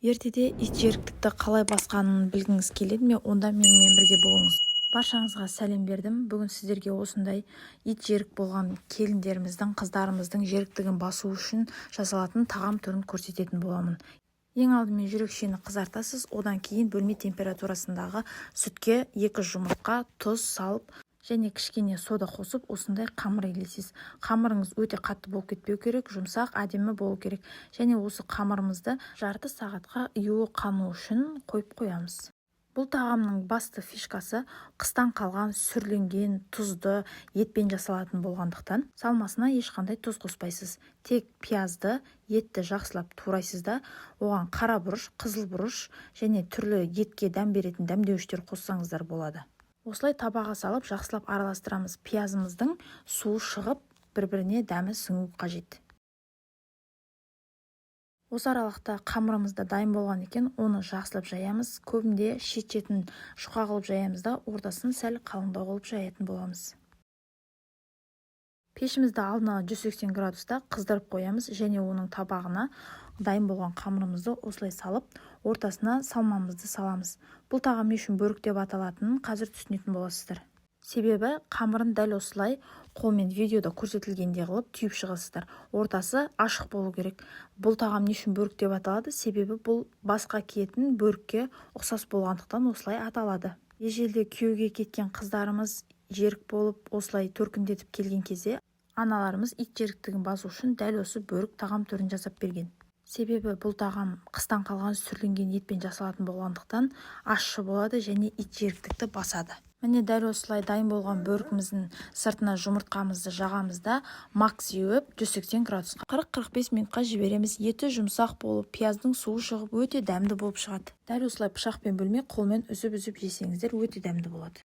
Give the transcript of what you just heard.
Ертеде ит жеріктікті қалай басқанын білгіңіз келеді ме? Онда менімен бірге болыңыз. Баршаңызға сәлем бердім. Бүгін сіздерге осындай ит жерік болған келіндеріміздің, қыздарымыздың жеріктігін басу үшін жасалатын тағам түрін көрсететін боламын. Ең алдымен жүрекшені қызартасыз, одан кейін бөлме температурасындағы сүтке 2 жұмыртқа, тұз салып және кішкене сода қосып осындай қамыр илесіз. Қамырыңыз өте қатты болып кетпеу керек, жұмсақ, әдемі болу керек. Және осы қамырымызды жарты сағатқа июі қану үшін қойып қоямыз. Бұл тағамның басты фишкасы қыстан қалған сүрленген тұзды етпен жасалатын болғандықтан салмасына ешқандай тұз қоспайсыз. Тек пиязды, етті жақсылап турайсыз да, оған қара бұрыш, қызыл бұрыш және түрлі етке дәм беретін дәмдеуіштер қоссаңыздар болады. Осылай табаға салып жақсылап араластырамыз. Пиязымыздың суы шығып, бір-біріне дәмі сіңу қажет. Осы аралықта қамырымыз да дайын болған екен, оны жақсылап жаямыз. Көбінде шет-шетін жұқа қылып жаямыз да, ортасын сәл қалыңдау қылып жаятын боламыз. Пешімізді алдына 180 градуста қыздырып қоямыз және оның табағына дайын болған қамырымызды осылай салып, ортасына салмамызды саламыз. Бұл тағам не үшін бөрік деп аталатынын қазір түсінетін боласыздар. Себебі қамырын дәл осылай қолмен видеода көрсетілгендей қылып түйіп шығасыздар. Ортасы ашық болу керек. Бұл тағам не үшін бөрік деп аталады? Себебі бұл басқа киетін бөрікке ұқсас болғандықтан осылай аталады. Ежелде күйеуге кеткен қыздарымыз жерік болып осылай төркіндетіп келген кезде аналарымыз ит жеріктігін басу үшін дәл осы бөрік тағам түрін жасап берген. Себебі бұл тағам қыстан қалған сүрленген етпен жасалатын болғандықтан ащы болады және ит жеріктікті басады. Міне дәл осылай дайын болған бөрігіміздің сыртына жұмыртқамызды жағамыз да мак сеуіп 180 градусқа 40-45 минутқа жібереміз. Еті жұмсақ болып, пияздың суы шығып өте дәмді болып шығады. Дәл осылай пышақпен бөлмей қолмен үзіп-үзіп жесеңіздер өте дәмді болады.